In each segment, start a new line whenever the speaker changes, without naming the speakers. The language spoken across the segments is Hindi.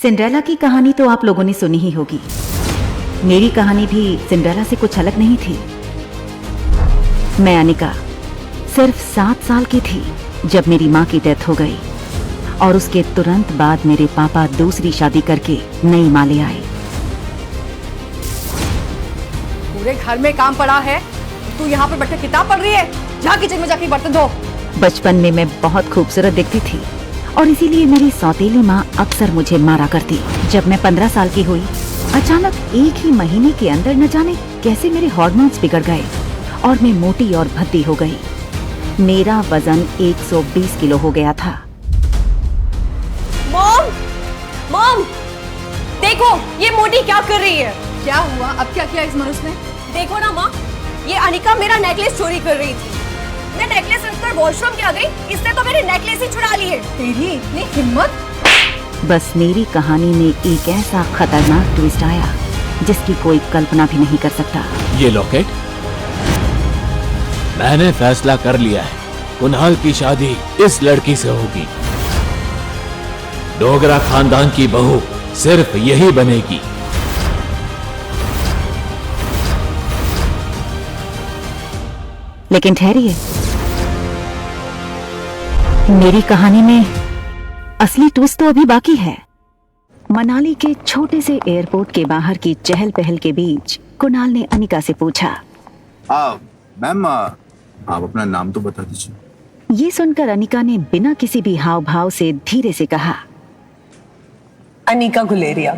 सिंड्रेला की कहानी तो आप लोगों ने सुनी ही होगी। मेरी कहानी भी सिंड्रेला से कुछ अलग नहीं थी। मैं अनिका सिर्फ 7 साल की थी जब मेरी माँ की डेथ हो गई और उसके तुरंत बाद मेरे पापा दूसरी शादी करके नई माँ ले आए।
पूरे घर में काम पड़ा है, तू यहाँ पर बैठकर किताब पढ़ रही है? जा किचन में जाके बर्तन धो।
बचपन में मैं बहुत खूबसूरत दिखती थी और इसीलिए मेरी सौतेली माँ अक्सर मुझे मारा करती। जब मैं 15 साल की हुई, अचानक एक ही महीने के अंदर न जाने कैसे मेरे हार्मोन्स बिगड़ गए और मैं मोटी और भद्दी हो गई। मेरा वजन 120 किलो हो गया था।
मॉम, मॉम, देखो ये मोटी क्या कर रही है। क्या हुआ? अब क्या किया इस मनुष्य ने? देखो ना माँ, ये अनिका मेरा नेकलेस चोरी कर रही थी। मैं नेकलेस रखकर वॉशरूम क्या गई, इसने तो मेरे नेकलेस ही छुड़ा लिए। तेरी इतनी हिम्मत!
बस मेरी कहानी में एक ऐसा खतरनाक ट्विस्ट आया जिसकी कोई कल्पना भी नहीं कर सकता।
ये लॉकेट, मैंने फैसला कर लिया है, कुणाल की शादी इस लड़की से होगी। डोगरा खानदान की बहू सिर्फ यही बनेगी।
लेकिन ठहरिए, मेरी कहानी में असली ट्विस्ट तो अभी बाकी है। मनाली के छोटे से एयरपोर्ट के बाहर की चहल पहल के बीच कुणाल ने अनिका से पूछा,
मैम आप अपना नाम तो बता दीजिए।
ये सुनकर अनिका ने बिना किसी भी हाव भाव से धीरे से कहा,
अनिका गुलेरिया।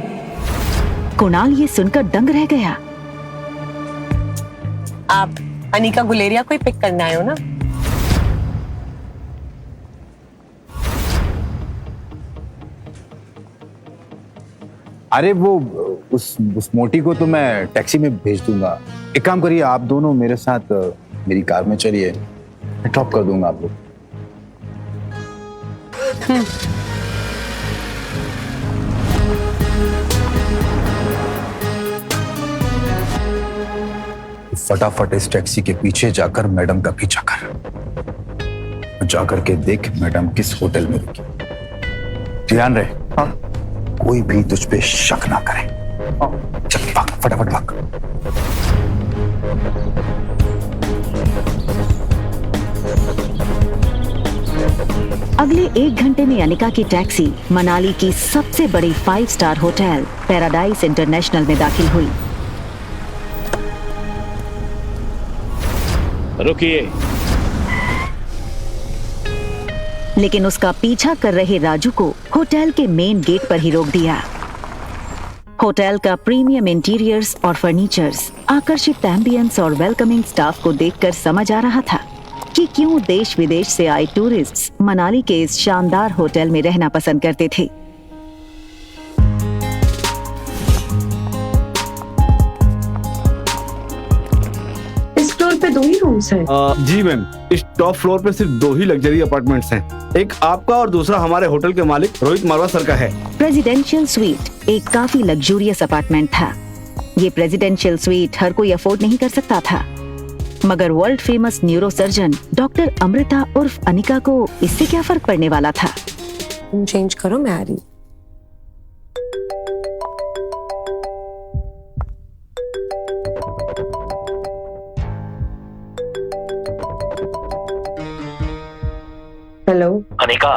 कुणाल ये सुनकर दंग रह गया।
आप अनिका गुलेरिया को ही पिक करना आए हो ना?
अरे वो उस मोटी को तो मैं टैक्सी में भेज दूंगा। एक काम करिए, आप दोनों मेरे साथ मेरी कार में चलिए, मैं ड्रॉप कर दूंगा आप लोग। फटाफट इस टैक्सी के पीछे जाकर मैडम का पीछा कर, जाकर के देख मैडम किस होटल में रुकी। ध्यान रहे, हाँ? कोई भी तुझ पे शक ना करे। चल भाग, फटाफट भाग।
अगले 1 घंटे में अनिका की टैक्सी मनाली की सबसे बड़ी 5 स्टार होटल पैराडाइज इंटरनेशनल में दाखिल हुई।
रुकिए।
लेकिन उसका पीछा कर रहे राजू को होटल के मेन गेट पर ही रोक दिया। होटल का प्रीमियम इंटीरियर्स और फर्नीचर्स, आकर्षित एम्बियंस और वेलकमिंग स्टाफ को देखकर समझ आ रहा था कि क्यों देश विदेश से आए टूरिस्ट्स मनाली के इस शानदार होटल में रहना पसंद करते थे।
पे 2 ही रूम्स हैं।
जी मैम, इस टॉप फ्लोर पे सिर्फ 2 ही लग्जरी अपार्टमेंट्स हैं। एक आपका और दूसरा हमारे होटल के मालिक रोहित मारवा सर का है।
प्रेसिडेंशियल स्वीट एक काफी लग्जूरियस अपार्टमेंट था। ये प्रेसिडेंशियल स्वीट हर कोई अफोर्ड नहीं कर सकता था, मगर world famous neuro surgeon doctor Amrita उर्फ अनिका को इससे क्या फर्क पड़ने वाला था।
चेंज करो, मैं आ रही। Hello
Anika,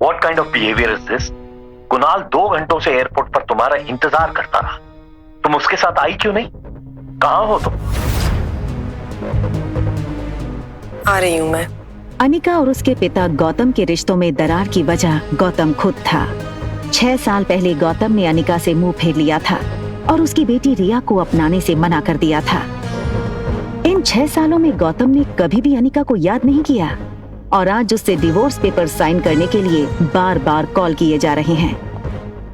what kind of behavior is this? Kunal 2 घंटों से एयरपोर्ट पर तुम्हारा इंतजार करता रहा। तुम उसके साथ आई क्यों नहीं? कहाँ हो तुम?
आ रही हूँ मैं।
अनिका और उसके पिता गौतम के रिश्तों में दरार की वजह गौतम खुद था। 6 साल पहले गौतम ने अनिका से मुंह फेर लिया था और उसकी बेटी रिया को अपनाने से मना कर दिया था। इन 6 सालों में गौतम ने कभी भी अनिका को याद नहीं किया और आज उससे डिवोर्स पेपर साइन करने के लिए बार बार कॉल किए जा रहे हैं।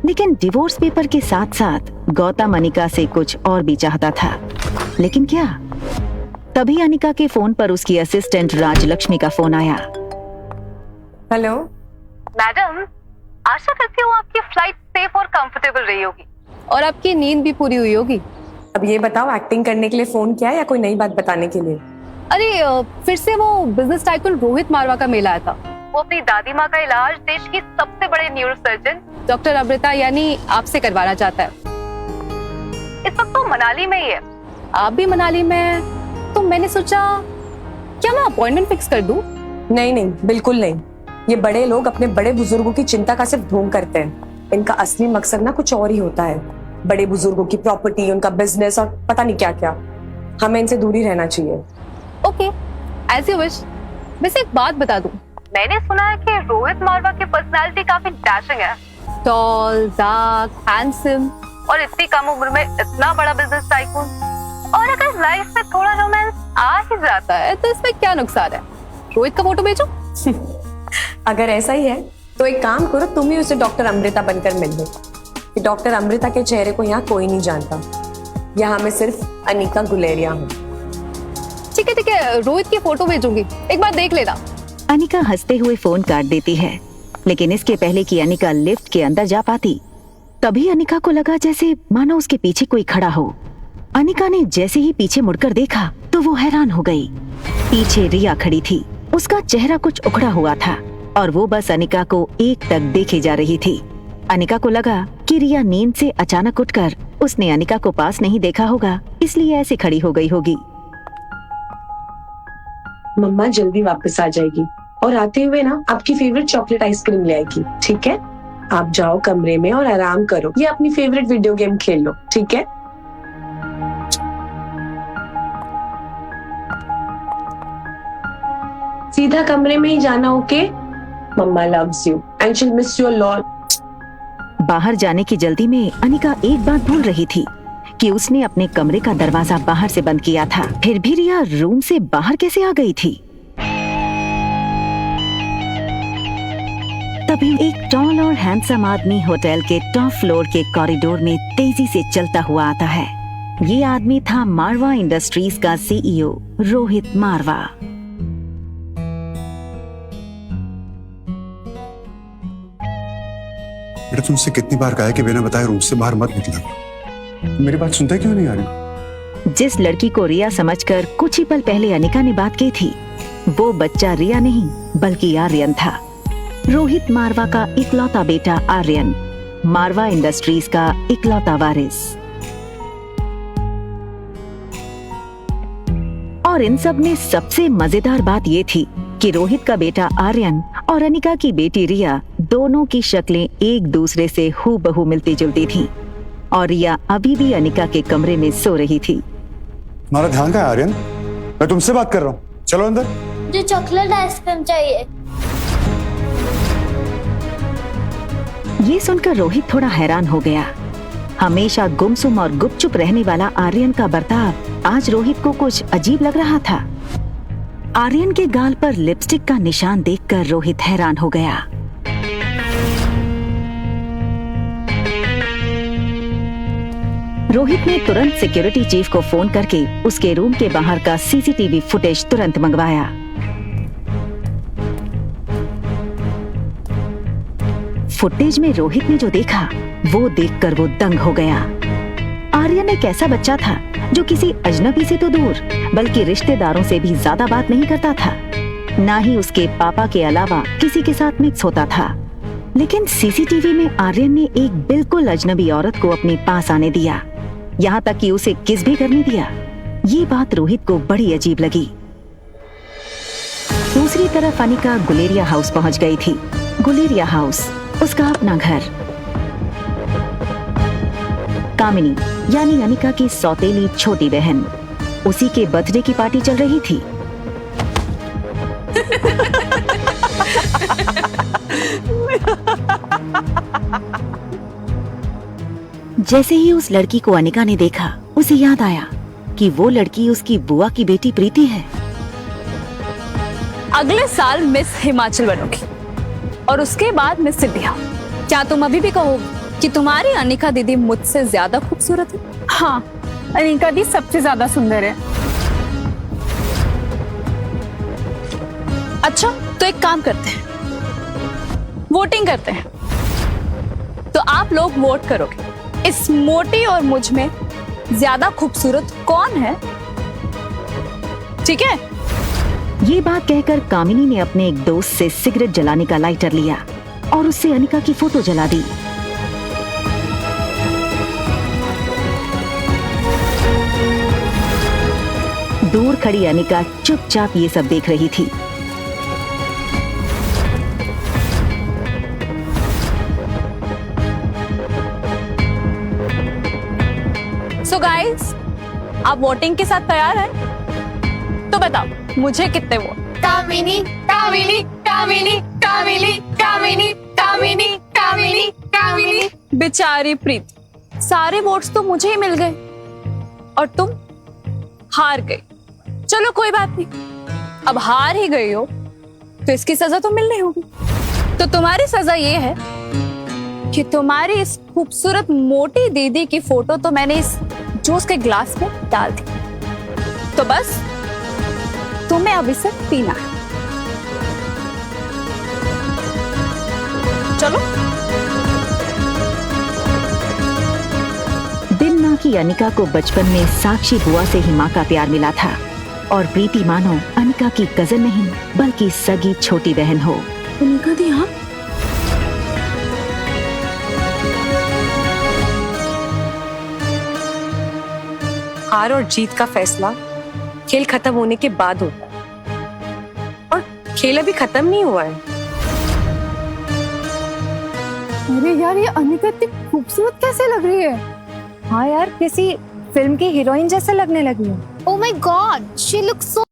लेकिन डिवोर्स पेपर के साथ साथ गौतम अनिका से कुछ और भी चाहता था। लेकिन क्या? तभी अनिका के फोन पर उसकी असिस्टेंट राजलक्ष्मी का फोन आया।
हेलो
मैडम, आशा करती हूँ आपकी फ्लाइट सेफ और कंफर्टेबल रही होगी और आपकी नींद भी पूरी हुई होगी।
अब ये बताओ, एक्टिंग करने के लिए फोन किया या कोई नई बात बताने के लिए?
अरे फिर से वो बिजनेस टाइकून रोहित मारवा का मेल आया था। वो अपनी दादी माँ का इलाज देश की सबसे बड़े न्यूरोसर्जन डॉक्टर अमृता यानी आपसे करवाना चाहता है। इस वक्त तो मनाली में ही है, आप भी मनाली में, तो मैंने सोचा क्या मैं अपॉइंटमेंट फिक्स कर दूं?
नहीं नहीं, बिल्कुल नहीं। ये बड़े लोग अपने बड़े बुजुर्गों की चिंता का सिर्फ ढोंग करते हैं। इनका असली मकसद ना कुछ और ही होता है। बड़े बुजुर्गों की प्रॉपर्टी, उनका बिजनेस और पता नहीं क्या क्या। हमें इनसे दूरी रहना चाहिए।
Okay, as you wish. वैसे एक बात बता दूं, मैंने सुना है कि रोहित मारवा की पर्सनालिटी काफी डैशिंग है। टॉल, डार्क, हैंडसम और इतनी कम उम्र में इतना बड़ा बिजनेस टाइकून। और अगर लाइफ में थोड़ा रोमांस आ ही जाता है तो इसमें क्या नुकसान है? रोहित का फोटो भेजो।
अगर ऐसा ही है तो एक काम करो, तुम ही उसे डॉक्टर अमृता बनकर मिल लो। कि डॉक्टर अमृता के चेहरे को यहाँ कोई नहीं जानता। यहाँ में सिर्फ अनिका गुलेरिया हूँ।
ठीक है, रोहित की फोटो भेजूंगी, एक बार देख लेना।
अनिका हंसते हुए फोन काट देती है, लेकिन इसके पहले कि अनिका लिफ्ट के अंदर जा पाती, तभी अनिका को लगा जैसे मानो उसके पीछे कोई खड़ा हो। अनिका ने जैसे ही पीछे मुड़कर देखा तो वो हैरान हो गई। पीछे रिया खड़ी थी। उसका चेहरा कुछ उखड़ा हुआ था और वो बस अनिका को एकटक देखे जा रही थी। अनिका को लगा कि रिया नींद से अचानक उठकर उसने अनिका को पास नहीं देखा होगा, इसलिए ऐसे खड़ी हो गई होगी।
मम्मा जल्दी वापस आ जाएगी और आते हुए ना आपकी फेवरेट चॉकलेट आइसक्रीम ले आएगी, ठीक है? आप जाओ कमरे में और आराम करो या अपनी फेवरेट वीडियो गेम खेल लो, ठीक है? सीधा कमरे में ही जाना, okay? Mamma loves you and she will miss you a lot.
बाहर जाने की जल्दी में अनिका एक बात भूल रही थी कि उसने अपने कमरे का दरवाजा बाहर से बंद किया था। फिर भी रिया रूम से बाहर कैसे आ गई थी? तभी एक टॉल और हैंडसम आदमी होटल के टॉप फ्लोर के कॉरिडोर में तेजी से चलता हुआ आता है। ये आदमी था मारवा इंडस्ट्रीज का सीईओ रोहित मारवा।
बेटा तुमसे कितनी बार कहा है कि बिना बताए रूम से बाहर मत निकला। मेरी बात सुनते क्यों नहीं आ रही?
जिस लड़की को रिया समझकर कुछ ही पल पहले अनिका ने बात की थी, वो बच्चा रिया नहीं बल्कि आर्यन था। रोहित मारवा का इकलौता बेटा आर्यन, मारवा इंडस्ट्रीज का इकलौता वारिस। और इन सब में सबसे मजेदार बात ये थी कि रोहित का बेटा आर्यन और अनिका की बेटी रिया दोनों की शक्लें एक दूसरे से हूबहू मिलती जुलती थीं और रिया अभी भी अनिका के कमरे में सो रही थी।
तुम्हारा ध्यान कहाँ है आर्यन? मैं तुमसे बात कर रहा हूँ, चलो अंदर।
मुझे चॉकलेट आइसक्रीम चाहिए।
ये सुनकर रोहित थोड़ा हैरान हो गया। हमेशा गुमसुम और गुपचुप रहने वाला आर्यन का बर्ताव आज रोहित को कुछ अजीब लग रहा था। आर्यन के गाल पर लिपस्टिक का निशान देखकर रोहित हैरान हो गया। रोहित ने तुरंत सिक्योरिटी चीफ को फोन करके उसके रूम के बाहर का सीसीटीवी फुटेज तुरंत मंगवाया। फुटेज में रोहित ने जो देखा वो देखकर वो दंग हो गया। आर्यन एक ऐसा बच्चा था जो किसी अजनबी से तो दूर बल्कि रिश्तेदारों से भी ज्यादा बात नहीं करता था, ना ही उसके पापा के अलावा किसी के साथ मिक्स होता था। लेकिन सीसीटीवी में आर्यन ने एक बिल्कुल अजनबी औरत को अपने पास आने दिया, यहाँ तक कि उसे किस भी करने दिया। ये बात रोहित को बड़ी अजीब लगी। दूसरी तरफ अनिका गुलेरिया हाउस पहुंच गई थी। गुलेरिया हाउस उसका अपना घर। कामिनी यानी अनिका की सौतेली छोटी बहन, उसी के बर्थडे की पार्टी चल रही थी। जैसे ही उस लड़की को अनिका ने देखा, उसे याद आया कि वो लड़की उसकी बुआ की बेटी प्रीति है।
अगले साल मिस हिमाचल बनोगी और उसके बाद मिस इंडिया। क्या तुम अभी भी कहोगे कि तुम्हारी अनिका दीदी मुझसे ज्यादा खूबसूरत है?
हाँ, अनिका दी सबसे ज्यादा सुंदर है।
अच्छा, तो एक काम करते हैं, वोटिंग करते हैं। तो आप लोग वोट करोगे इस मोटी और मुझ में ज्यादा खूबसूरत कौन है, ठीक है?
ये बात कहकर कामिनी ने अपने एक दोस्त से सिगरेट जलाने का लाइटर लिया और उससे अनिका की फोटो जला दी। दूर खड़ी अनिका चुपचाप ये सब देख रही थी।
सो गाइस, आप वोटिंग के साथ तैयार हैं? तो बताओ मुझे कितने वोट?
कामिनी कामिनी कामिनी कामिनी कामिनी कामिनी कामिनी कामिनी।
बेचारी प्रीति, सारे वोट्स तो मुझे ही मिल गए और तुम हार गई। चलो कोई बात नहीं, अब हार ही गई हो तो इसकी सजा तो मिलनी होगी। तो तुम्हारी सजा ये है कि तुम्हारी इस खूबसूरत मोटी दीदी की फोटो तो मैंने इस जूस के ग्लास में डाल दी, तो बस तुम्हें अब इसे पीना है। चलो।
बिन माँ की अनिका को बचपन में साक्षी बुआ से ही माँ का प्यार मिला था और प्रीति मानो अनिका की कजन नहीं बल्कि सगी छोटी बहन हो।
अनिका दी, हाँ हार और जीत का फैसला खेल खत्म होने के बाद होता है और खेल अभी खत्म नहीं हुआ है।
अरे यार, ये अनिका इतनी खूबसूरत कैसे लग रही है? हाँ यार, किसी फिल्म की हीरोइन जैसे लगने लगी है।
Oh my God, she looks so.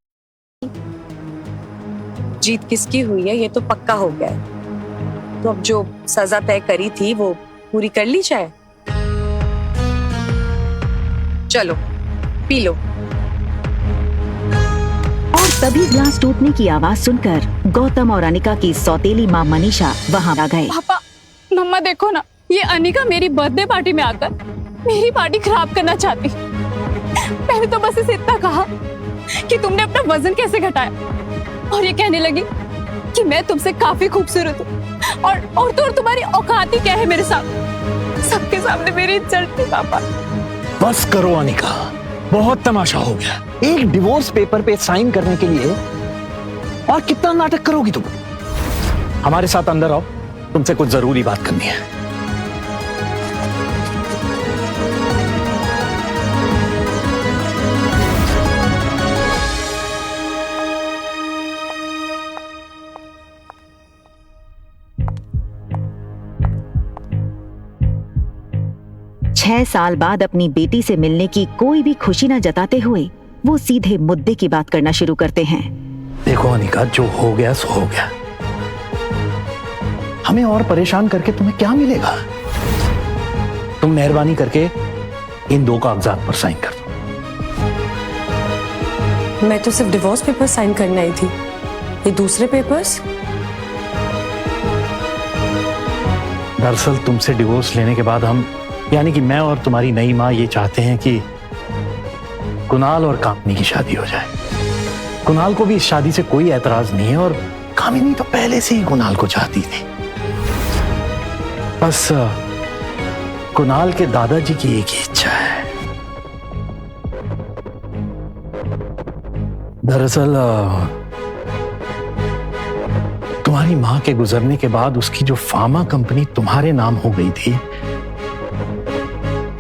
जीत किसकी हुई है ये तो पक्का हो गया है, तो अब जो सजा तय करी थी वो पूरी कर ली जाए। चलो पी लो।
और तभी ग्लास टूटने की आवाज सुनकर गौतम और अनिका की सौतेली माँ मनीषा वहाँ आ गए।
पापा, मम्मा देखो ना, ये अनिका मेरी बर्थडे पार्टी में आकर मेरी पार्टी खराब करना चाहती। मैंने तो बस इसे इतना कहा कि तुमने अपना वजन कैसे घटाया, और ये कहने लगी कि मैं तुमसे काफी खूबसूरत हूँ और तो तुम्हारी औकात ही क्या है मेरे साथ। सबके सामने मेरी इज्जत थी पापा।
बस करो अनिका, बहुत तमाशा हो गया। एक डिवोर्स पेपर पे साइन करने के लिए और कितना नाटक करोगी तुम? हमारे साथ अंदर आओ, तुमसे कुछ जरूरी बात करनी है।
छह साल बाद अपनी बेटी से मिलने की कोई भी खुशी न जताते हुए वो सीधे मुद्दे की बात करना शुरू करते हैं।
देखो अनिका, जो हो गया सो हो गया। हमें और परेशान करके तुम्हें क्या मिलेगा? तुम मेहरबानी करके इन 2 कागजात पर साइन कर दो।
मैं तो सिर्फ डिवोर्स पेपर साइन करने आई थी, ये दूसरे पेपर्स?
दरअसल तुमसे डिवोर्स लेने के बाद हम, यानी कि मैं और तुम्हारी नई माँ, ये चाहते हैं कि कुणाल और कामिनी की शादी हो जाए। कुणाल को भी इस शादी से कोई एतराज नहीं है और कामिनी तो पहले से ही कुणाल को चाहती थी। बस कुणाल के दादाजी की एक ही इच्छा है। दरअसल तुम्हारी माँ के गुजरने के बाद उसकी जो फार्मा कंपनी तुम्हारे नाम हो गई थी,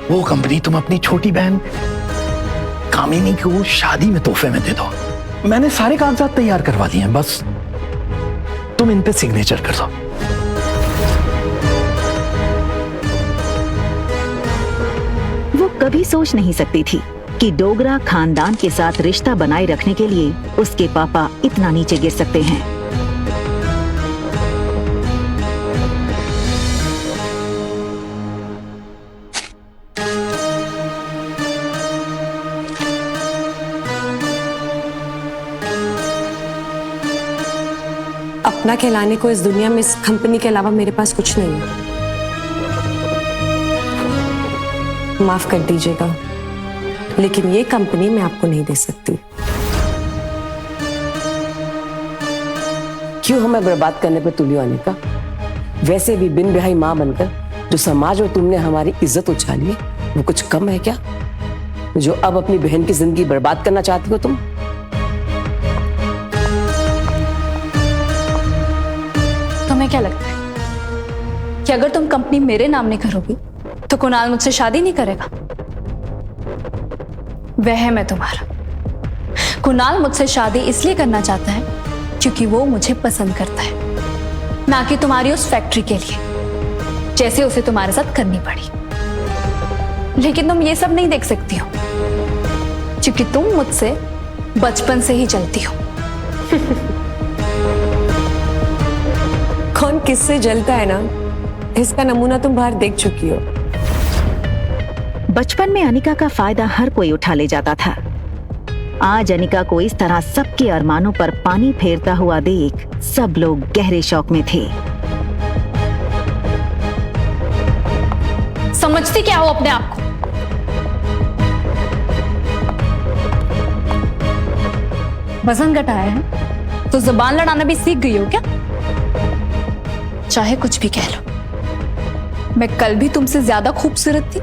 वो कंपनी तुम अपनी छोटी बहन कामिनी को शादी में तोहफे में दे दो। मैंने सारे कागजात तैयार करवा दिए हैं, बस तुम इन पे सिग्नेचर कर दो।
वो कभी सोच नहीं सकती थी कि डोगरा खानदान के साथ रिश्ता बनाए रखने के लिए उसके पापा इतना नीचे गिर सकते हैं।
अपना कहलाने को इस दुनिया में इस कंपनी के अलावा मेरे पास कुछ नहीं है। माफ कर दीजिएगा, लेकिन ये कंपनी मैं आपको नहीं दे सकती।
क्यों हमें बर्बाद करने पर तुली अनिका? वैसे भी बिन ब्याही माँ बनकर जो समाज में तुमने हमारी इज्जत उछाली है, वो कुछ कम है क्या, जो अब अपनी बहन की जिंदगी बर्बाद करना चाहती हो तुम?
तुम्हें क्या लगता है कि अगर तुम कंपनी मेरे नाम नहीं करोगी तो कुणाल मुझसे शादी नहीं करेगा? वह है मैं तुम्हारा। कुणाल मुझसे शादी इसलिए करना चाहता है क्योंकि वो मुझे पसंद करता है, ना कि तुम्हारी उस फैक्ट्री के लिए जैसे उसे तुम्हारे साथ करनी पड़ी। लेकिन तुम ये सब नहीं देख सकती हो क्योंकि तुम मुझसे बचपन से ही चलती हो।
कौन किससे जलता है ना, इसका नमूना तुम बाहर देख चुकी हो।
बचपन में अनिका का फायदा हर कोई उठा ले जाता था। आज अनिका को इस तरह सबके अरमानों पर पानी फेरता हुआ देख सब लोग गहरे शौक में थे।
समझती क्या हो अपने आप को? वजन घटाया है तो जुबान लड़ाना भी सीख गई हो क्या? चाहे कुछ भी कह लो, मैं कल भी तुमसे ज्यादा खूबसूरत थी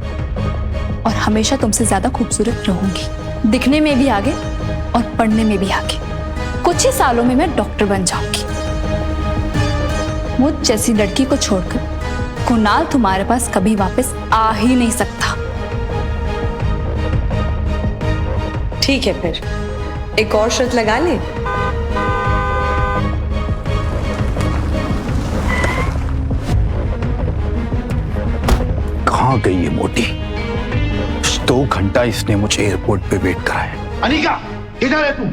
और हमेशा तुमसे ज्यादा खूबसूरत रहूंगी, दिखने में भी आगे और पढ़ने में भी आगे। कुछ ही सालों में मैं डॉक्टर बन जाऊंगी। मुझ जैसी लड़की को छोड़कर कुणाल तुम्हारे पास कभी वापस आ ही नहीं सकता।
ठीक है, फिर एक और शर्त लगा ले।
कहाँ गई ये मोटी? 2 घंटा इसने मुझे एयरपोर्ट पे वेट कराया।
अनिका, इधर है तुम?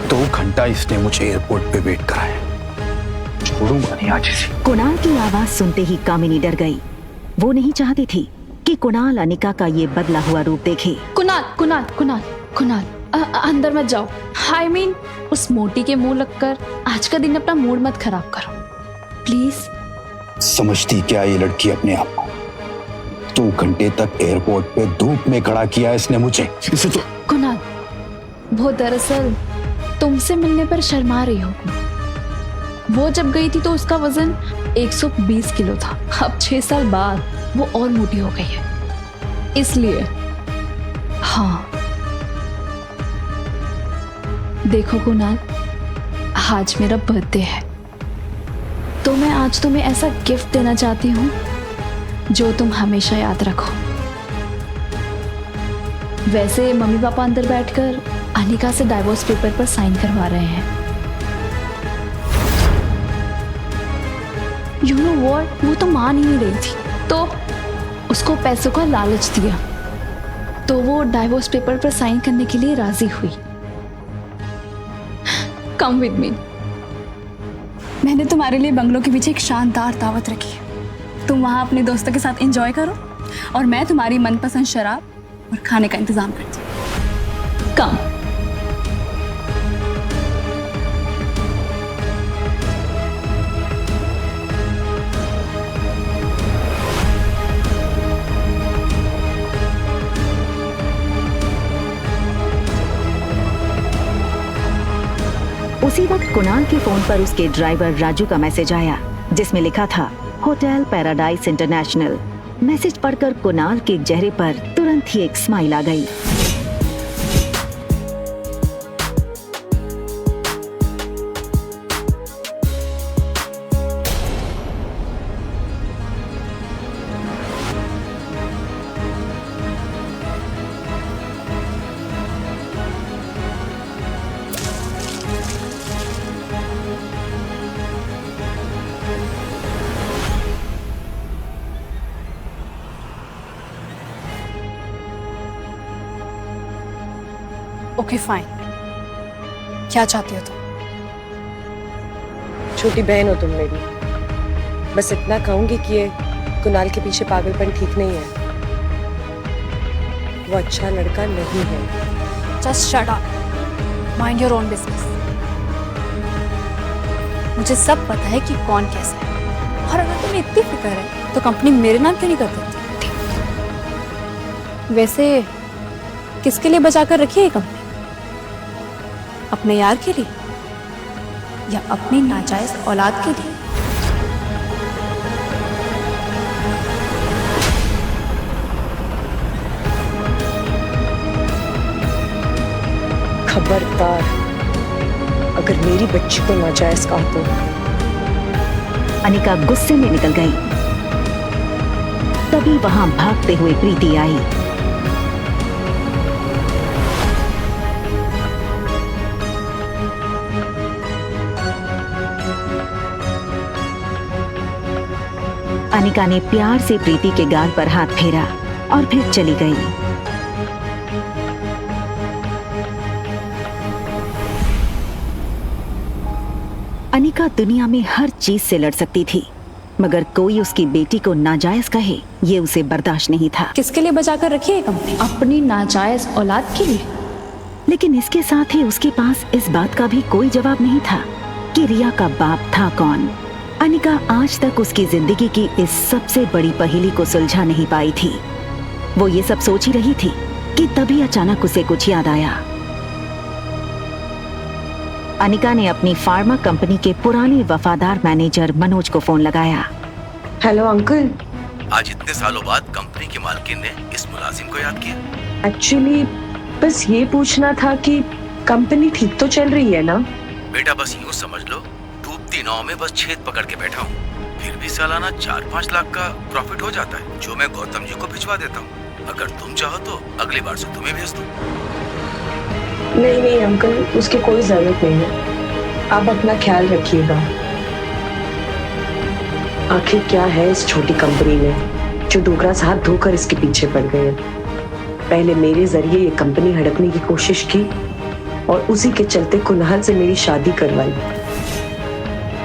2 घंटा इसने मुझे एयरपोर्ट पे वेट कराया। छोड़ूंगा नहीं आज इसे।
कुणाल की आवाज सुनते ही कामिनी डर गई। वो नहीं चाहती थी कि कुणाल अनिका का ये बदला हुआ रूप देखे।
कुणाल कुणाल कुणाल कुणाल अंदर मत जाओ। I mean, उस मोटी के मुंह लगकर आज का दिन अपना मूड मत खराब करो प्लीज।
समझती क्या ये लड़की अपने आप को? 2 घंटे तक एयरपोर्ट पे धूप में खड़ा किया इसने मुझे। इसे तो
कुणाल, वो दरअसल तुमसे मिलने पर शर्मा रही हो। वो जब गई थी तो उसका वजन 120 किलो था। अब 6 साल बाद वो और मोटी हो गई है, इसलिए। हाँ देखो कुणाल, आज मेरा बर्थडे है तो मैं आज तुम्हें ऐसा गिफ्ट देना चाहती हूँ जो तुम हमेशा याद रखो। वैसे मम्मी पापा अंदर बैठकर अनिका से डाइवोर्स पेपर पर साइन करवा रहे हैं। यू नो व्हाट, वो तो मान ही नहीं रही थी तो उसको पैसों का लालच दिया तो वो डाइवोर्स पेपर पर साइन करने के लिए राजी हुई। Come with me. मैंने तुम्हारे लिए बंगलों के पीछे एक शानदार दावत रखी है। तुम वहां अपने दोस्तों के साथ एंजॉय करो और मैं तुम्हारी मनपसंद शराब और खाने का इंतजाम करती हूँ। कम।
उसी वक्त कुणाल के फोन पर उसके ड्राइवर राजू का मैसेज आया जिसमें लिखा था होटल पैराडाइज इंटरनेशनल। मैसेज पढ़कर कुणाल के चेहरे पर तुरंत ही एक स्माइल आ गई।
ओके फाइन, क्या चाहती हो तुम?
छोटी बहन हो तुम मेरी, बस इतना कहूंगी कि ये कुणाल के पीछे पागलपन ठीक नहीं है। वो अच्छा लड़का नहीं है।
Just shut up, mind your own business. मुझे सब पता है कि कौन कैसा है, और अगर तुम्हें इतनी फिक्र है तो कंपनी मेरे नाम क्यों नहीं कर देती? वैसे किसके लिए बचा कर रखी है कंपनी? अपने यार के लिए या अपनी नाजायज औलाद के लिए?
खबरदार, अगर मेरी बच्ची को नाजायज कहा तो।
अनिका गुस्से में निकल गई। तभी वहां भागते हुए प्रीति आई। अनिका ने प्यार से प्रीति के गाल पर हाथ फेरा और फिर चली गई। अनिका दुनिया में हर चीज से लड़ सकती थी, मगर कोई उसकी बेटी को नाजायज कहे ये उसे बर्दाश्त नहीं था।
किसके लिए बचा कर रखी है कंपनी? अपनी नाजायज औलाद के लिए।
लेकिन इसके साथ ही उसके पास इस बात का भी कोई जवाब नहीं था कि रिया का बाप था कौन। अनिका आज तक उसकी जिंदगी की इस सबसे बड़ी पहेली को सुलझा नहीं पाई थी। वो ये सब सोच ही रही थी कि तभी अचानक उसे कुछ याद आया। अनिका ने अपनी फार्मा कंपनी के पुराने वफादार मैनेजर मनोज को फोन लगाया।
हेलो अंकल,
आज इतने सालों बाद कंपनी की मालकिन ने इस मुलाजिम को याद किया।
एक्चुअली बस ये पूछना था कि कंपनी ठीक तो चल रही है ना?
बेटा बस यूँ समझ लो, डूबती नाव में बस छेद पकड़ के बैठा हूँ। फिर भी सालाना 4-5 लाख का प्रॉफिट हो जाता है, जो मैं गौतम जी को भिजवा देता हूँ। अगर तुम चाहो तो अगली बार से तुम्हें भेज दूँ।
नहीं नहीं अंकल, उसकी कोई जरूरत नहीं है। आप अपना ख्याल रखिएगा। आखिर क्या है इस छोटी कंपनी में जो डोगरा हाथ धोकर इसके पीछे पड़ गए। पहले मेरे जरिए ये कंपनी हड़पने की कोशिश की और उसी के चलते कुनाल से मेरी शादी करवाई,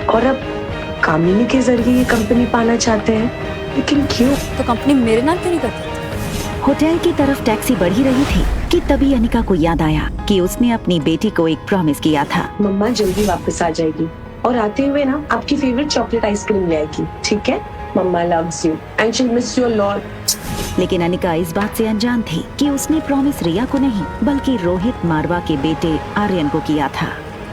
और अब कामिनी के जरिए ये कंपनी पाना चाहते हैं। लेकिन क्यों?
तो कंपनी मेरे नाम क्यों नहीं करती?
होटल की तरफ टैक्सी बढ़ ही रही थी कि तभी अनिका को याद आया कि उसने अपनी बेटी को एक प्रॉमिस किया था।
मम्मा जल्दी वापस आ जाएगी और आते हुए ना आपकी फेवरेट चॉकलेट आइसक्रीम ले आएगी, ठीक है? Mamma loves you and she miss you a lot.
लेकिन अनिका इस बात से अनजान थी कि उसने प्रॉमिस रिया को नहीं बल्कि रोहित मारवा के बेटे आर्यन को किया था।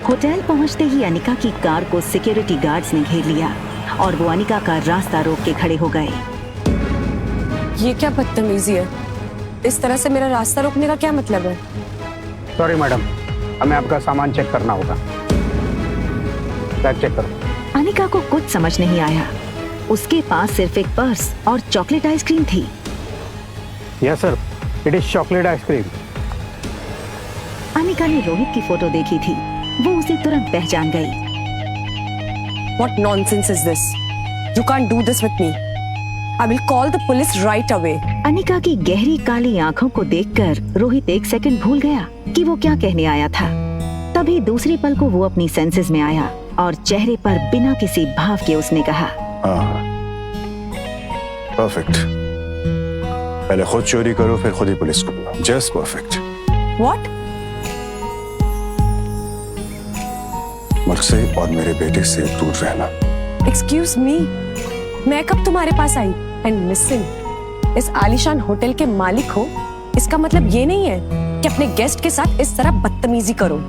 होटल पहुंचते ही अनिका की कार को सिक्योरिटी गार्ड्स ने घेर लिया और वो अनिका का रास्ता रोक के खड़े हो गए।
ये क्या बदतमीजी है? इस तरह से मेरा रास्ता रोकने का क्या मतलब है?
सॉरी मैडम, हमें आपका सामान चेक करना होगा। बैग चेक करो।
अनिका को कुछ समझ नहीं आया। उसके पास सिर्फ एक पर्स और चॉकलेट आइसक्रीम थी।
Yes sir, it is chocolate ice cream.
Anika ने रोहित की फोटो देखी थी, वो उसे तुरंत पहचान गई।
What nonsense is this? You can't do this with me. I will call the police right away.
Anika की गहरी काली आंखों को देखकर रोहित एक सेकंड भूल गया कि वो क्या कहने आया था। तभी दूसरे पल को वो अपनी सेंसेस में आया और चेहरे पर बिना किसी भाव के उसने कहा,
परफेक्ट। पहले खुद चोरी करो फिर खुद ही पुलिस को बुलाओ। Just perfect.
What?
मुझसे और मेरे बेटे से दूर रहना।
Excuse me, मैं कब तुम्हारे पास आई? And listen, इस आलीशान होटल के मालिक हो, इसका मतलब ये नहीं है कि अपने गेस्ट के साथ इस तरह बदतमीजी करो।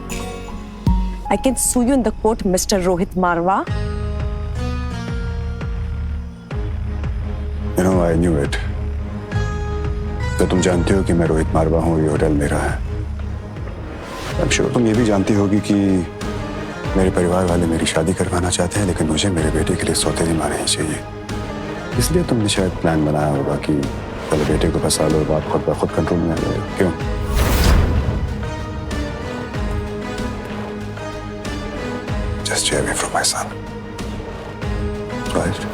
I can sue you in the court, Mr. Rohit Marwa.
You know, I knew it. तो तुम जानती हो कि मैं रोहित मारवा हूँ, ये होटल मेरा है। I'm sure तुम ये भी जानती होगी कि मेरे परिवार वाले मेरी शादी करवाना चाहते हैं, लेकिन मुझे मेरे बेटे के लिए सौतेली माँ नहीं चाहिए। इसलिए तुमने शायद प्लान बनाया होगा कि पहले बेटे को फंसा लो, बात खुद ब खुद कंट्रोल में आ जाए। क्यों? Just stay away from my son. Right?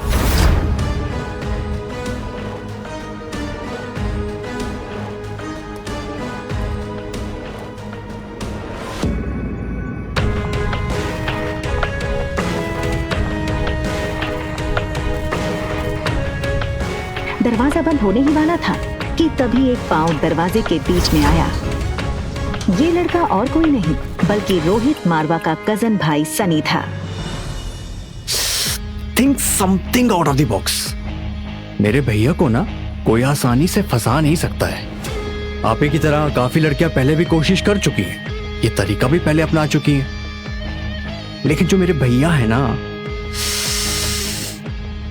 दरवाजा बंद होने ही वाला था कि तभी एक पांव दरवाजे के बीच में आया। ये लड़का और कोई नहीं बल्कि रोहित मारवा का कजन भाई सनी था।
Think something out of the box. मेरे भैया को ना कोई आसानी से फंसा नहीं सकता है। आपे की तरह काफी लड़कियां पहले भी कोशिश कर चुकी हैं, ये तरीका भी पहले अपना चुकी हैं, लेकिन जो मेरे भैया है ना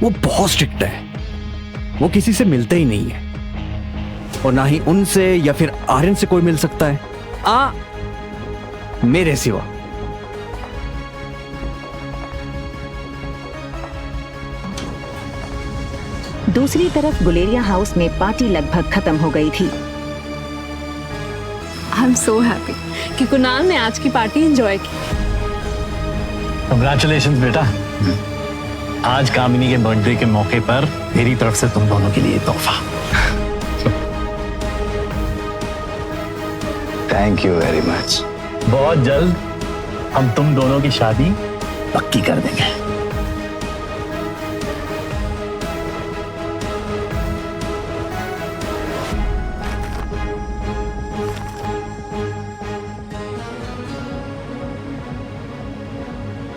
वो बहुत स्ट्रिक्ट है। वो किसी से मिलते ही नहीं है और ना ही उनसे या फिर आर्यन से कोई मिल सकता है मेरे सिवा।
दूसरी तरफ गुलेरिया हाउस में पार्टी लगभग खत्म हो गई थी।
आई एम सो हैप्पी कि कुणाल ने आज की पार्टी एंजॉय की।
कंग्रेचुलेशंस बेटा। आज कामिनी के बर्थडे के मौके पर मेरी तरफ से तुम दोनों के लिए तोहफा।
Thank you very much.
बहुत जल्द हम तुम दोनों की शादी पक्की कर देंगे।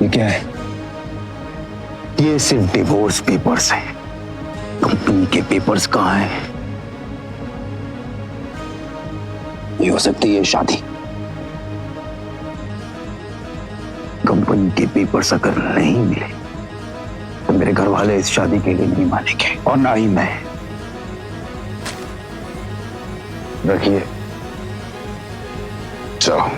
ये क्या है? ये सिर्फ डिवोर्स पेपर्स हैं। कंपनी के पेपर्स कहाँ हैं? ये हो सकती है शादी। कंपनी के पेपर्स अगर नहीं मिले तो मेरे घर वाले इस शादी के लिए नहीं मानेंगे और ना ही मैं। रखिए, चलो।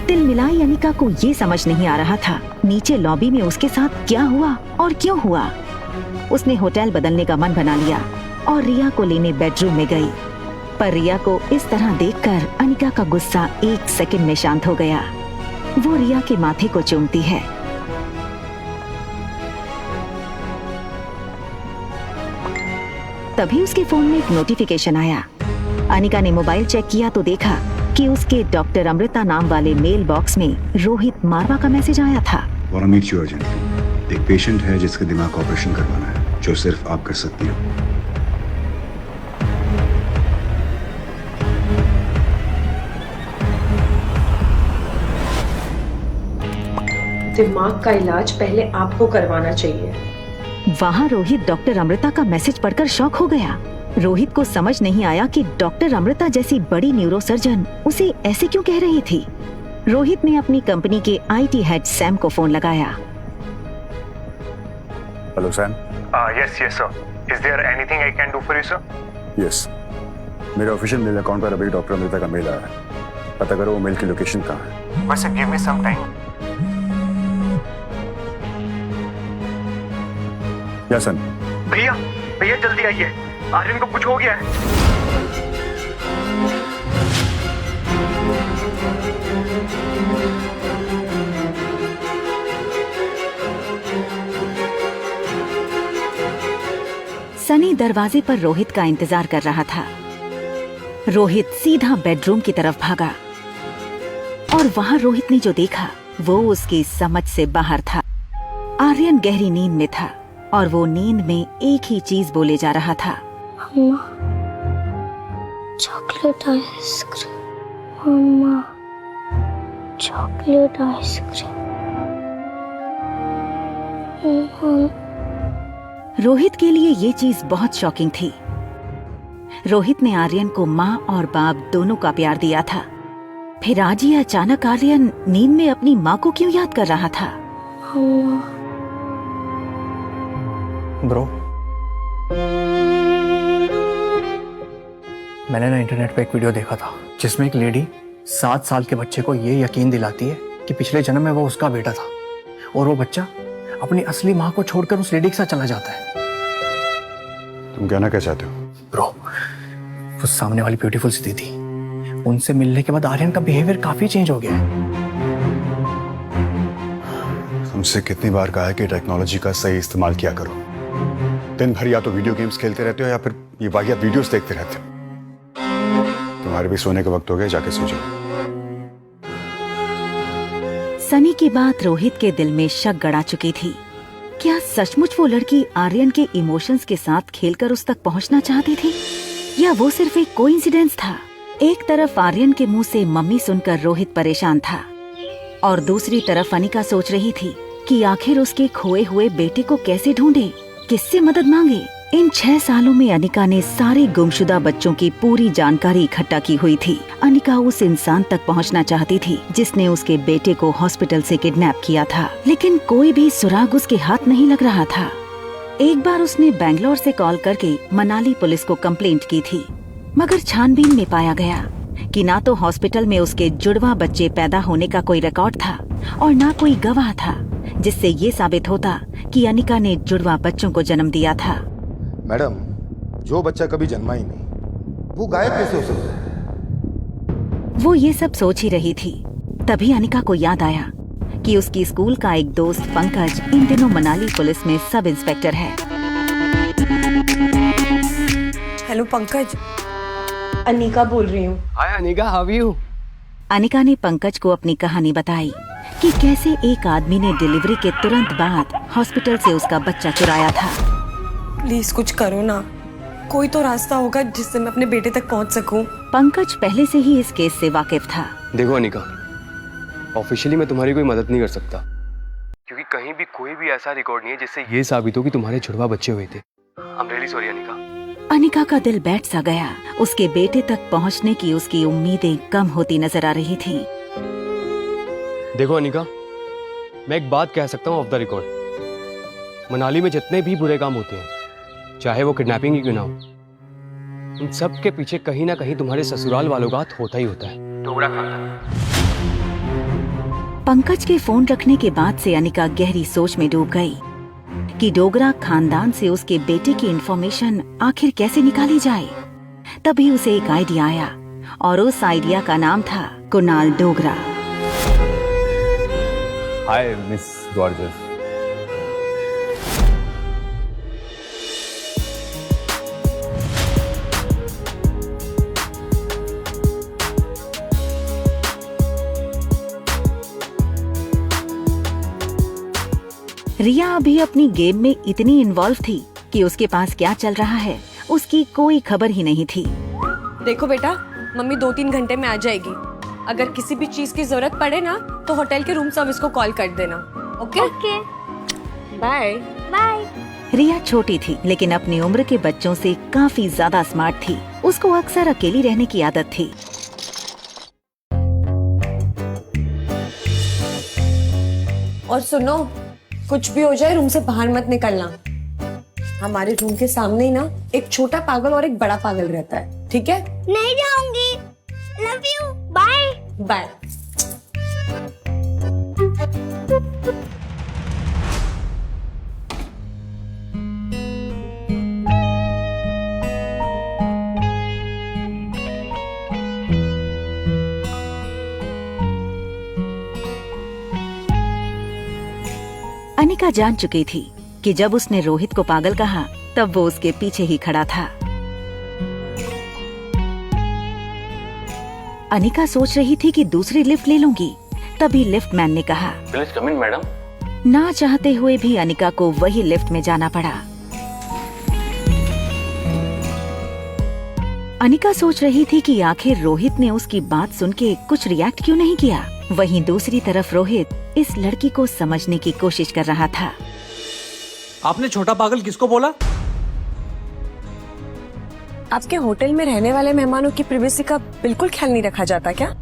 तिलमिलाई अनिका को ये समझ नहीं आ रहा था नीचे लॉबी में उसके साथ क्या हुआ और क्यों हुआ। उसने होटल बदलने का मन बना लिया और रिया को लेने बेडरूम में गई। पर रिया को इस तरह देखकर अनिका का गुस्सा 1 सेकंड में शांत हो गया। वो रिया के माथे को चूमती है। तभी उसके फोन में एक नोटिफिकेशन आया। अनिका ने मोबाइल चेक किया तो देखा कि उसके डॉक्टर अमृता नाम वाले मेल बॉक्स में रोहित मारवा का मैसेज आया था।
Want to meet you urgently. एक पेशेंट है जिसका दिमाग का ऑपरेशन करवाना है, जो सिर्फ आप कर सकती हो।
दिमाग का इलाज पहले आपको करवाना चाहिए।
वहाँ रोहित डॉक्टर अमृता का मैसेज पढ़कर शॉक हो गया। रोहित को समझ नहीं आया कि डॉक्टर अमृता जैसी बड़ी न्यूरोसर्जन उसे ऐसे क्यों कह रही थी। रोहित ने अपनी कंपनी के IT हेड सैम को फोन लगाया।
Hello Sam.
Yes sir. Is there anything I can do for you sir?
Yes, मेरे ऑफिशियल मेल अकाउंट पर अभी डॉक्टर अमृता का मेल आया है। पता करो वो मेल की लोकेशन कहाँ है।
बस give me some time.
Yes son.
भैया जल्दी आइए, आर्यन को कुछ हो गया है।
सनी दरवाजे पर रोहित का इंतजार कर रहा था। रोहित सीधा बेडरूम की तरफ भागा और वहाँ रोहित ने जो देखा वो उसकी समझ से बाहर था। आर्यन गहरी नींद में था और वो नींद में एक ही चीज बोले जा रहा था,
मम्मा, चॉकलेट आइसक्रीम, मम्मा, चॉकलेट आइसक्रीम।
रोहित के लिए ये चीज बहुत शॉकिंग थी। रोहित ने आर्यन को माँ और बाप दोनों का प्यार दिया था, फिर आज ये अचानक आर्यन नींद में अपनी माँ को क्यों याद कर रहा था।
ब्रो, मैंने ना इंटरनेट पे एक वीडियो देखा था जिसमें एक लेडी 7 साल के बच्चे को ये यकीन दिलाती है कि पिछले जन्म में वो उसका बेटा था और वो बच्चा अपनी असली माँ को छोड़कर उस लेडी के साथ चला जाता है।
तुम कहना क्या चाहते हो?
ब्रो, वो सामने वाली ब्यूटीफुल सी दीदी, उनसे मिलने के बाद आर्यन का बिहेवियर काफी चेंज हो गया है।
तुमसे कितनी बार कहा है कि टेक्नोलॉजी का सही इस्तेमाल किया करो। दिन भर या तो वीडियो गेम्स खेलते रहते हो या फिर ये वाहियात वीडियोस देखते रहते हो। तुम्हारे भी सोने का वक्त हो गया, जाके सो जाओ।
सनी की बात रोहित के दिल में शक गड़ा चुकी थी। क्या सचमुच वो लड़की आर्यन के इमोशंस के साथ खेलकर उस तक पहुंचना चाहती थी या वो सिर्फ एक कोइंसिडेंस था। एक तरफ आर्यन के मुंह से मम्मी सुनकर रोहित परेशान था और दूसरी तरफ अनिका सोच रही थी कि आखिर उसके खोए हुए बेटे को कैसे ढूंढे, किससे मदद मांगे। इन 6 सालों में अनिका ने सारे गुमशुदा बच्चों की पूरी जानकारी इकट्ठा की हुई थी। अनिका उस इंसान तक पहुंचना चाहती थी जिसने उसके बेटे को हॉस्पिटल से किडनैप किया था, लेकिन कोई भी सुराग उसके हाथ नहीं लग रहा था। एक बार उसने बैंगलोर से कॉल करके मनाली पुलिस को कंप्लेंट की थी, मगर छानबीन में पाया गया कि ना तो हॉस्पिटल में उसके जुड़वा बच्चे पैदा होने का कोई रिकॉर्ड था और ना कोई गवाह था, जिससे ये साबित होता कि अनिका ने जुड़वा बच्चों को जन्म दिया था।
मैडम, जो बच्चा कभी जन्मा ही नहीं, वो गायब कैसे हो सकता है?
वो ये सब सोच ही रही थी, तभी अनिका को याद आया कि उसकी स्कूल का एक दोस्त पंकज इन दिनों मनाली पुलिस में सब इंस्पेक्टर है।
हेलो पंकज, अनिका बोल रही हूँ।
Hi Anika, how are you?
Anika ने पंकज को अपनी कहानी बताई कि कैसे एक आदमी ने डिलीवरी के तुरंत बाद हॉस्पिटल से उसका बच्चा चुराया था।
प्लीज कुछ करो ना, कोई तो रास्ता होगा जिससे मैं अपने बेटे तक पहुंच सकूं।
पंकज पहले से ही इस केस से वाकिफ था।
देखो अनिका, ऑफिशियली मैं तुम्हारी कोई मदद नहीं कर सकता, क्योंकि कहीं भी कोई भी ऐसा रिकॉर्ड नहीं है जिससे ये साबित हो कि तुम्हारे जुड़वा बच्चे हुए थे। I'm really sorry Anika.
Anika का दिल बैठ सा गया। उसके बेटे तक पहुंचने की उसकी उम्मीदें कम होती नजर आ रही थी।
देखो अनिका, मैं एक बात कह सकता हूँ ऑफ द रिकॉर्ड, मनाली में जितने भी बुरे काम होते हैं, चाहे वो किडनैपिंग ही क्यों ना हो, उन सब के पीछे कहीं ना कहीं तुम्हारे ससुराल वालों का हाथ होता ही होता है। डोगरा खानदान।
पंकज के फोन रखने के बाद से अनिका गहरी सोच में डूब गई कि डोगरा खानदान से उसके बेटे की इंफॉर्मेशन आखिर कैसे निकाली जाए। तभी उसे एक आइडिया आया और उस आइडिया का नाम था Kunal Dogra.
Hi miss gorgeous.
Riya अभी अपनी गेम में इतनी इन्वॉल्व थी कि उसके पास क्या चल रहा है उसकी कोई खबर ही नहीं थी।
देखो बेटा, मम्मी 2-3 घंटे में आ जाएगी। अगर किसी भी चीज की जरूरत पड़े ना तो होटल के रूम सर्विस को कॉल कर देना। Okay?
Okay.
Bye
bye.
Riya छोटी थी लेकिन अपनी उम्र के बच्चों से काफी ज्यादा स्मार्ट थी। उसको अक्सर अकेली रहने की आदत थी।
और सुनो, कुछ भी हो जाए रूम से बाहर मत निकलना। हमारे रूम के सामने ही ना एक छोटा पागल और एक बड़ा पागल रहता है, ठीक है?
नहीं जाऊंगी। Love you. Bye
bye.
Anika जान चुकी थी कि जब उसने रोहित को पागल कहा तब वो उसके पीछे ही खड़ा था। अनिका सोच रही थी कि दूसरी लिफ्ट ले लूंगी, तभी लिफ्ट मैन ने कहा,
प्लीज कम इन मैडम।
ना चाहते हुए भी अनिका को वही लिफ्ट में जाना पड़ा। अनिका सोच रही थी कि आखिर रोहित ने उसकी बात सुन के कुछ रिएक्ट क्यों नहीं किया। वहीं दूसरी तरफ रोहित इस लड़की को समझने की कोशिश कर रहा था।
आपने छोटा पागल किसको बोला?
आपके होटल में रहने वाले मेहमानों की प्राइवेसी का बिल्कुल ख्याल नहीं रखा जाता क्या?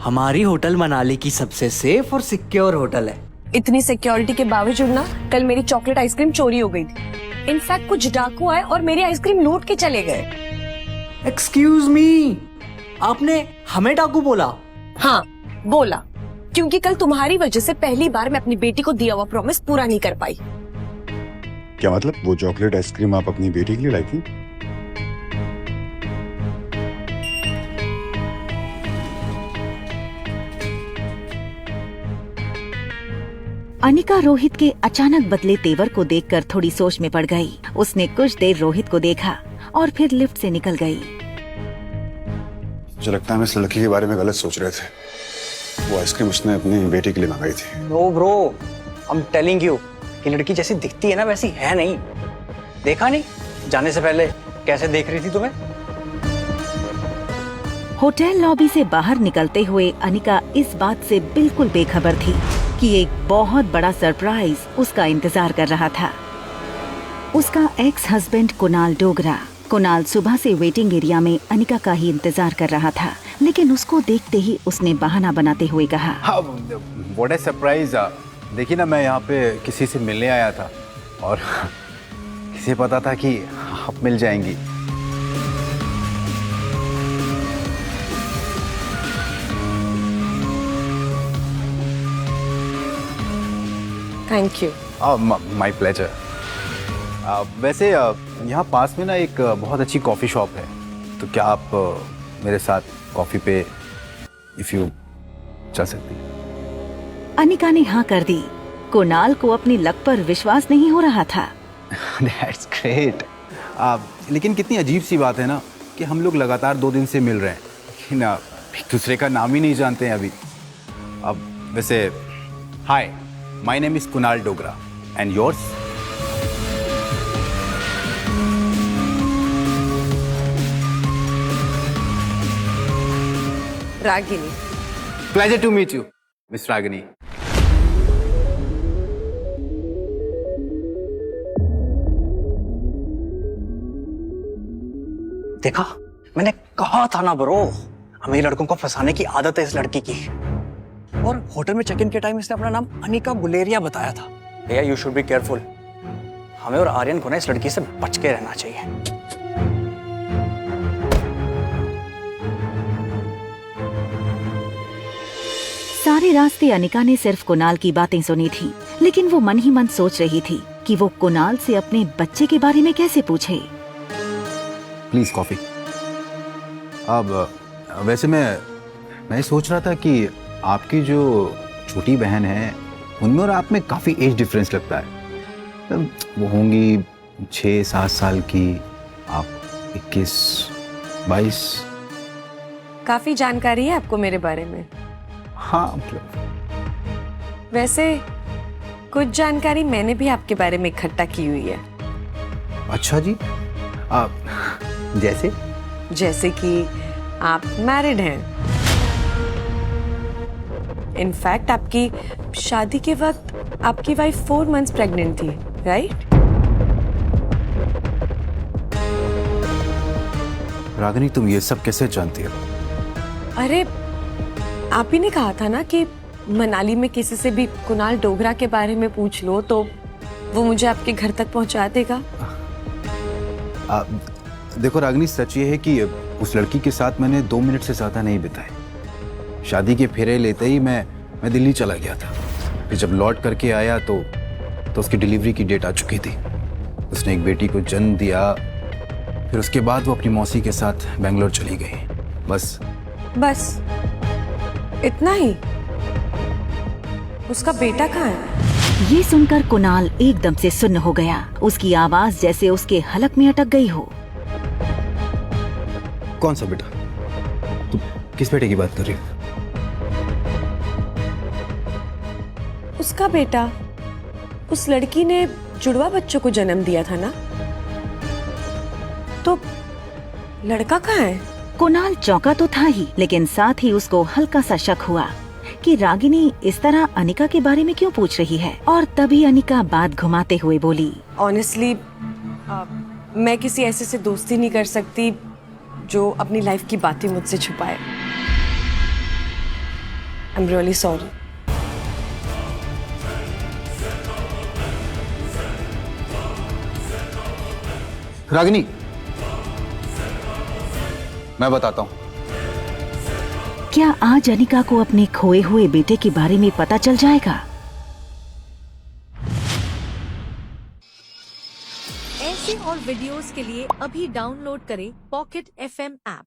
हमारी होटल मनाली की सबसे सेफ और सिक्योर होटल है।
इतनी सिक्योरिटी के बावजूद ना कल मेरी चॉकलेट आइसक्रीम चोरी हो गई थी। इनफैक्ट कुछ डाकू आए और मेरी आइसक्रीम लूट के चले गए।
एक्सक्यूज मी, आपने हमें डाकू बोला?
हाँ बोला, क्योंकि कल तुम्हारी वजह से पहली बार मैं अपनी बेटी को दिया हुआ प्रॉमिस पूरा नहीं कर पाई।
क्या मतलब? वो चॉकलेट आइसक्रीम आप अपनी बेटी के लिए लाई थी?
अनिका रोहित के अचानक बदले तेवर को देखकर थोड़ी सोच में पड़ गई। उसने कुछ देर रोहित को देखा और फिर लिफ्ट से निकल गई।
मुझे लगता है हम इस लड़की के बारे में गलत सोच रहे थे। वो आइसक्रीम उसने अपनी बेटी के लिए मंगाई थी।
No bro, I am telling you कि लड़की जैसी दिखती है ना वैसी है नहीं। देखा नहीं जाने से पहले कैसे देख रही थी तुम्हें?
होटल लॉबी से बाहर निकलते हुए अनिका इस बात से बिल्कुल बेखबर थी कि एक बहुत बड़ा सरप्राइज उसका इंतजार कर रहा था। उसका एक्स हस्बैंड कुणाल डोगरा। कुणाल सुबह से वेटिंग एरिया में अनिका का ही इंतजार कर रहा था, लेकिन उसको देखते ही उसने बहाना बनाते हुए कहा,
व्हाट अ सरप्राइज। देखिए ना, मैं यहाँ पे किसी से मिलने आया था और किसे पता था कि आप मिल जाएंगी।
Thank you.
My pleasure. वैसे यहाँ पास में ना एक बहुत अच्छी कॉफ़ी शॉप है, तो क्या आप मेरे साथ कॉफ़ी पे इफ़ यू चल सकती?
अनिका ने हाँ कर दी। कुणाल को अपनी लक पर विश्वास नहीं हो रहा था।
That's great। लेकिन कितनी अजीब सी बात है ना कि हम लोग लगातार 2 दिन से मिल रहे हैं, लेकिन एक दूसरे का नाम ही नहीं जानते हैं अभी। अब वैसे hi, my name is Kunal Dogra and yours?
Ragini.
Pleasure to meet you miss Ragini.
देखा, मैंने कहा था ना ब्रो, हमें लड़कों को फंसाने की आदत है इस लड़की की। और होटल में चेक इन के टाइम इसने अपना नाम अनिका गुलेरिया बताया था। भैया यू शुड बी केयरफुल। हमें और आर्यन को ना इस लड़की से बच के रहना चाहिए।
सारे रास्ते अनिका ने सिर्फ कुणाल की बातें सुनी थी, लेकिन वो मन ही मन सोच रही थी कि वो कुणाल से अपने बच्चे के बारे में कैसे पूछे।
Please coffee. अब वैसे मैं सोच रहा था कि आपकी जो छोटी बहन है उनमें और आप में काफी एज डिफरेंस लगता है। वो होंगी 6-7 साल की, आप 21-22।
काफी जानकारी है आपको मेरे बारे में।
हाँ मतलब
वैसे कुछ जानकारी मैंने भी आपके बारे में इकट्ठा की हुई है।
अच्छा जी, जैसे
कि आप मैरिड हैं। इनफैक्ट आपकी शादी के वक्त आपकी वाइफ 4 मंथ्स प्रेग्नेंट थी, राइट?
रागिनी तुम ये सब कैसे जानती हो?
अरे आप ही ने कहा था ना कि मनाली में किसी से भी कुणाल डोगरा के बारे में पूछ लो तो वो मुझे आपके घर तक पहुंचा देगा।
देखो रागिनी, सच ये है कि उस लड़की के साथ मैंने 2 मिनट से ज्यादा नहीं बिताए। शादी के फेरे लेते ही मैं दिल्ली चला गया था। फिर जब लौट करके आया तो उसकी डिलीवरी की डेट आ चुकी थी। उसने एक बेटी को जन्म दिया। फिर उसके बाद वो अपनी मौसी के साथ बेंगलोर चली गई। बस
इतना ही? उसका बेटा कहाँ है?
ये सुनकर कुणाल एकदम से सुन्न हो गया। उसकी आवाज जैसे उसके हलक में अटक गई हो।
कौन सा बेटा? तुम किस बेटे की बात कर रही हो?
उसका बेटा, उस लड़की ने जुड़वा बच्चों को जन्म दिया था ना, तो लड़का कहाँ है?
कुणाल चौंका तो था ही, लेकिन साथ ही उसको हल्का सा शक हुआ कि रागिनी इस तरह अनिका के बारे में क्यों पूछ रही है। और तभी अनिका बात घुमाते हुए बोली,
ऑनेस्टली मैं किसी ऐसे से दोस्ती नहीं कर सकती जो अपनी लाइफ की बातें मुझसे छुपाए। I am really sorry.
Ragini, मैं बताता हूँ।
क्या आज अनिका को अपने खोए हुए बेटे के बारे में पता चल जाएगा?
ऐसे और वीडियोस के लिए अभी डाउनलोड करें पॉकेट FM ऐप।